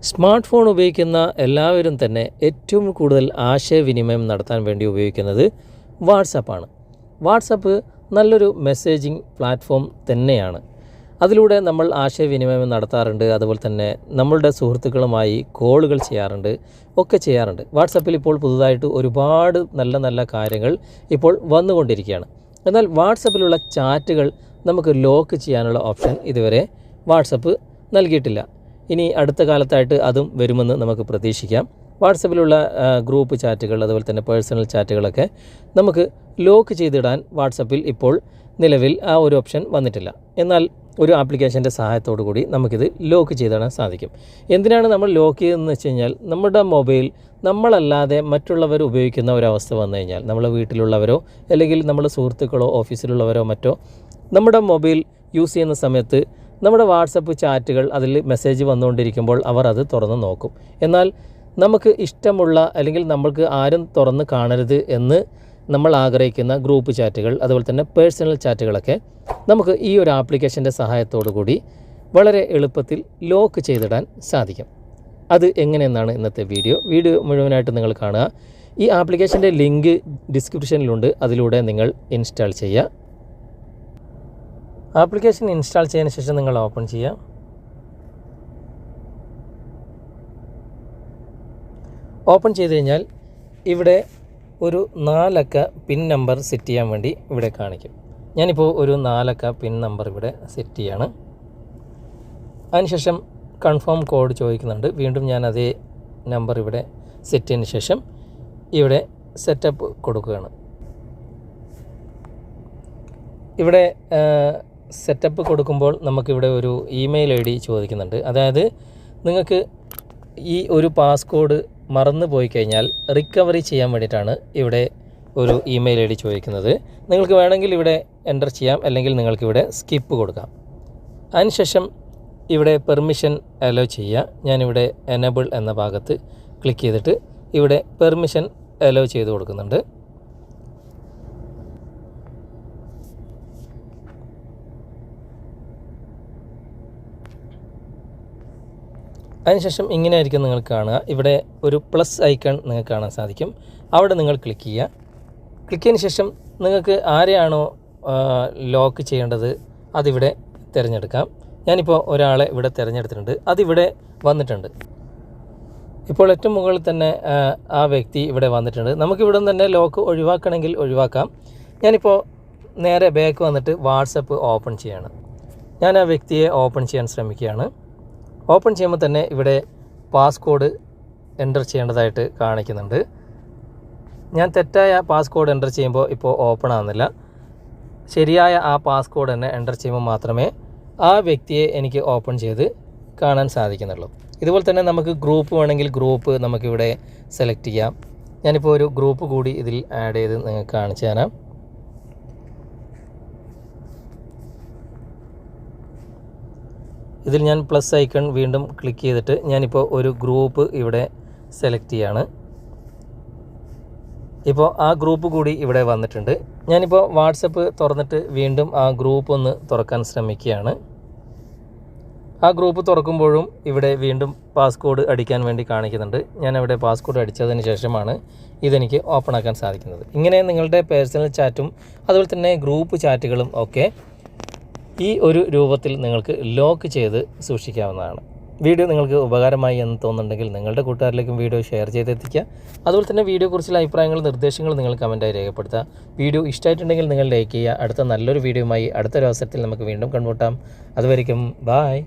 Smart phone ഉപയോഗിക്കുന്ന എല്ലാവരും തന്നെ ഏറ്റവും കൂടുതൽ ആശയവിനിമയം നടത്താൻ വേണ്ടി ഉപയോഗിക്കുന്നത് വാട്സാപ്പാണ്. വാട്സാപ്പ് നല്ലൊരു മെസ്സേജിങ് പ്ലാറ്റ്ഫോം തന്നെയാണ്. അതിലൂടെ നമ്മൾ ആശയവിനിമയം നടത്താറുണ്ട്. അതുപോലെ തന്നെ നമ്മളുടെ സുഹൃത്തുക്കളുമായി കോളുകൾ ചെയ്യാറുണ്ട്. വാട്സാപ്പിൽ ഇപ്പോൾ പുതുതായിട്ട് ഒരുപാട് നല്ല നല്ല കാര്യങ്ങൾ ഇപ്പോൾ വന്നുകൊണ്ടിരിക്കുകയാണ്. എന്നാൽ വാട്സാപ്പിലുള്ള ചാറ്റുകൾ നമുക്ക് ലോക്ക് ചെയ്യാനുള്ള ഓപ്ഷൻ ഇതുവരെ വാട്സപ്പ് നൽകിയിട്ടില്ല. ഇനി അടുത്ത കാലത്തായിട്ട് അതും വരുമെന്ന് നമുക്ക് പ്രതീക്ഷിക്കാം. വാട്സപ്പിലുള്ള ഗ്രൂപ്പ് ചാറ്റുകൾ അതുപോലെ തന്നെ പേഴ്സണൽ ചാറ്റുകളൊക്കെ നമുക്ക് ലോക്ക് ചെയ്തിടാൻ വാട്സപ്പിൽ ഇപ്പോൾ നിലവിൽ ആ ഒരു ഓപ്ഷൻ വന്നിട്ടില്ല. എന്നാൽ ഒരു ആപ്ലിക്കേഷൻ്റെ സഹായത്തോടു കൂടി നമുക്കിത് ലോക്ക് ചെയ്തിടാൻ സാധിക്കും. എന്തിനാണ് നമ്മൾ ലോക്ക് ചെയ്തതെന്ന് വെച്ച് കഴിഞ്ഞാൽ, നമ്മുടെ മൊബൈൽ നമ്മളല്ലാതെ മറ്റുള്ളവർ ഉപയോഗിക്കുന്ന ഒരവസ്ഥ വന്നു കഴിഞ്ഞാൽ, നമ്മളെ വീട്ടിലുള്ളവരോ അല്ലെങ്കിൽ നമ്മുടെ സുഹൃത്തുക്കളോ ഓഫീസിലുള്ളവരോ മറ്റോ നമ്മുടെ മൊബൈൽ യൂസ് ചെയ്യുന്ന സമയത്ത് നമ്മുടെ വാട്സപ്പ് ചാറ്റുകൾ അതിൽ മെസ്സേജ് വന്നുകൊണ്ടിരിക്കുമ്പോൾ അവർ അത് തുറന്ന് നോക്കും. എന്നാൽ നമുക്ക് ഇഷ്ടമുള്ള അല്ലെങ്കിൽ നമ്മൾക്ക് ആരും തുറന്ന് കാണരുത് എന്ന് നമ്മൾ ആഗ്രഹിക്കുന്ന ഗ്രൂപ്പ് ചാറ്റുകൾ അതുപോലെ തന്നെ പേഴ്സണൽ ചാറ്റുകളൊക്കെ നമുക്ക് ഈ ഒരു ആപ്ലിക്കേഷൻ്റെ സഹായത്തോടു കൂടി വളരെ എളുപ്പത്തിൽ ലോക്ക് ചെയ്തിടാൻ സാധിക്കും. അത് എങ്ങനെയെന്നാണ് ഇന്നത്തെ വീഡിയോ മുഴുവനായിട്ട് നിങ്ങൾ കാണുക. ഈ ആപ്ലിക്കേഷൻ്റെ ലിങ്ക് ഡിസ്ക്രിപ്ഷനിലുണ്ട്. അതിലൂടെ നിങ്ങൾ ഇൻസ്റ്റാൾ ചെയ്യുക. ആപ്ലിക്കേഷൻ ഇൻസ്റ്റാൾ ചെയ്തതിന് ശേഷം നിങ്ങൾ ഓപ്പൺ ചെയ്യുക. ഓപ്പൺ ചെയ്ത് കഴിഞ്ഞാൽ ഇവിടെ ഒരു 4 അക്ക പിൻ നമ്പർ സെറ്റ് ചെയ്യാൻ വേണ്ടി ഇവിടെ കാണിക്കും. ഞാനിപ്പോൾ ഒരു 4 അക്ക പിൻ നമ്പർ ഇവിടെ സെറ്റ് ചെയ്യാണ്. അതിനുശേഷം കൺഫേം കോഡ് ചോദിക്കുന്നുണ്ട്. വീണ്ടും ഞാൻ അതേ നമ്പർ ഇവിടെ സെറ്റ് ചെയ്തതിന് ശേഷം ഇവിടെ സെറ്റപ്പ് കൊടുക്കുകയാണ്. ഇവിടെ സെറ്റപ്പ് കൊടുക്കുമ്പോൾ നമുക്കിവിടെ ഒരു ഇമെയിൽ ID ചോദിക്കുന്നുണ്ട്. അതായത് നിങ്ങൾക്ക് ഈ ഒരു പാസ്കോഡ് മറന്നു പോയി കഴിഞ്ഞാൽ റിക്കവറി ചെയ്യാൻ വേണ്ടിയിട്ടാണ് ഇവിടെ ഒരു ഇമെയിൽ ID ചോദിക്കുന്നത്. നിങ്ങൾക്ക് വേണമെങ്കിൽ ഇവിടെ എൻ്റർ ചെയ്യാം, അല്ലെങ്കിൽ നിങ്ങൾക്കിവിടെ സ്കിപ്പ് കൊടുക്കാം. അതിനുശേഷം ഇവിടെ പെർമിഷൻ അലോ ചെയ്യുക. ഞാനിവിടെ എനേബിൾ എന്ന ഭാഗത്ത് ക്ലിക്ക് ചെയ്തിട്ട് ഇവിടെ പെർമിഷൻ അലോ ചെയ്ത് കൊടുക്കുന്നുണ്ട്. അതിനുശേഷം ഇങ്ങനെ ആയിരിക്കും നിങ്ങൾ കാണുക. ഇവിടെ ഒരു പ്ലസ് ഐക്കൺ നിങ്ങൾക്ക് കാണാൻ സാധിക്കും. അവിടെ നിങ്ങൾ ക്ലിക്ക് ചെയ്യുക. ക്ലിക്ക് ചെയ്തതിന് ശേഷം നിങ്ങൾക്ക് ആരെയാണോ ലോക്ക് ചെയ്യേണ്ടത് അതിവിടെ തിരഞ്ഞെടുക്കാം. ഞാനിപ്പോൾ ഒരാളെ ഇവിടെ തിരഞ്ഞെടുത്തിട്ടുണ്ട്. അതിവിടെ വന്നിട്ടുണ്ട്. ഇപ്പോൾ ഏറ്റവും മുകളിൽ തന്നെ ആ വ്യക്തി ഇവിടെ വന്നിട്ടുണ്ട്. നമുക്കിവിടെ തന്നെ ലോക്ക് ഒഴിവാക്കണമെങ്കിൽ ഒഴിവാക്കാം. ഞാനിപ്പോൾ നേരെ ബാക്ക് വന്നിട്ട് വാട്സപ്പ് ഓപ്പൺ ചെയ്യാണ്. ഞാൻ ആ വ്യക്തിയെ ഓപ്പൺ ചെയ്യാൻ ശ്രമിക്കുകയാണ്. ഓപ്പൺ ചെയ്യുമ്പോൾ തന്നെ ഇവിടെ പാസ്കോഡ് എൻ്റർ ചെയ്യേണ്ടതായിട്ട് കാണിക്കുന്നുണ്ട്. ഞാൻ തെറ്റായ പാസ്കോഡ് എൻ്റർ ചെയ്യുമ്പോൾ ഇപ്പോൾ ഓപ്പൺ ആവുന്നില്ല. ശരിയായ ആ പാസ്കോഡ് തന്നെ എൻ്റർ ചെയ്യുമ്പോൾ മാത്രമേ ആ വ്യക്തിയെ എനിക്ക് ഓപ്പൺ ചെയ്ത് കാണാൻ സാധിക്കുന്നുള്ളൂ. ഇതുപോലെ തന്നെ നമുക്ക് ഗ്രൂപ്പ് വേണമെങ്കിൽ ഗ്രൂപ്പ് നമുക്കിവിടെ സെലക്ട് ചെയ്യാം. ഞാനിപ്പോൾ ഒരു ഗ്രൂപ്പ് കൂടി ഇതിൽ ആഡ് ചെയ്ത് നിങ്ങൾക്ക് കാണിച്ചു തരാം. ഇതിൽ ഞാൻ പ്ലസ് ഐക്കൺ വീണ്ടും ക്ലിക്ക് ചെയ്തിട്ട് ഞാനിപ്പോൾ ഒരു ഗ്രൂപ്പ് ഇവിടെ സെലക്ട് ചെയ്യാണ്. ഇപ്പോൾ ആ ഗ്രൂപ്പ് കൂടി ഇവിടെ വന്നിട്ടുണ്ട്. ഞാനിപ്പോൾ വാട്സപ്പ് തുറന്നിട്ട് വീണ്ടും ആ ഗ്രൂപ്പ് ഒന്ന് തുറക്കാൻ ശ്രമിക്കുകയാണ്. ആ ഗ്രൂപ്പ് തുറക്കുമ്പോഴും ഇവിടെ വീണ്ടും പാസ്കോഡ് അടിക്കാൻ വേണ്ടി കാണിക്കുന്നുണ്ട്. ഞാനവിടെ പാസ്കോഡ് അടിച്ചതിന് ശേഷമാണ് ഇതെനിക്ക് ഓപ്പൺ ആക്കാൻ സാധിക്കുന്നത്. ഇങ്ങനെ നിങ്ങളുടെ പേഴ്സണൽ ചാറ്റും അതുപോലെ തന്നെ ഗ്രൂപ്പ് ചാറ്റുകളും ഒക്കെ ഈ ഒരു രൂപത്തിൽ നിങ്ങൾക്ക് ലോക്ക് ചെയ്ത് സൂക്ഷിക്കാവുന്നതാണ്. വീഡിയോ നിങ്ങൾക്ക് ഉപകാരമായി എന്ന് തോന്നുന്നുണ്ടെങ്കിൽ നിങ്ങളുടെ കൂട്ടുകാരിലേക്കും വീഡിയോ ഷെയർ ചെയ്തെത്തിക്കുക. അതുപോലെ തന്നെ വീഡിയോയെക്കുറിച്ചുള്ള അഭിപ്രായങ്ങളും നിർദ്ദേശങ്ങളും നിങ്ങൾ കമൻറ്റായി രേഖപ്പെടുത്തുക. വീഡിയോ ഇഷ്ടമായിട്ടുണ്ടെങ്കിൽ നിങ്ങൾ ലൈക്ക് ചെയ്യുക. അടുത്ത നല്ലൊരു വീഡിയോയുമായി അടുത്തൊരു അവസരത്തിൽ നമുക്ക് വീണ്ടും കണ്ടുമുട്ടാം. അതുവരെയ്ക്കും ബായ്.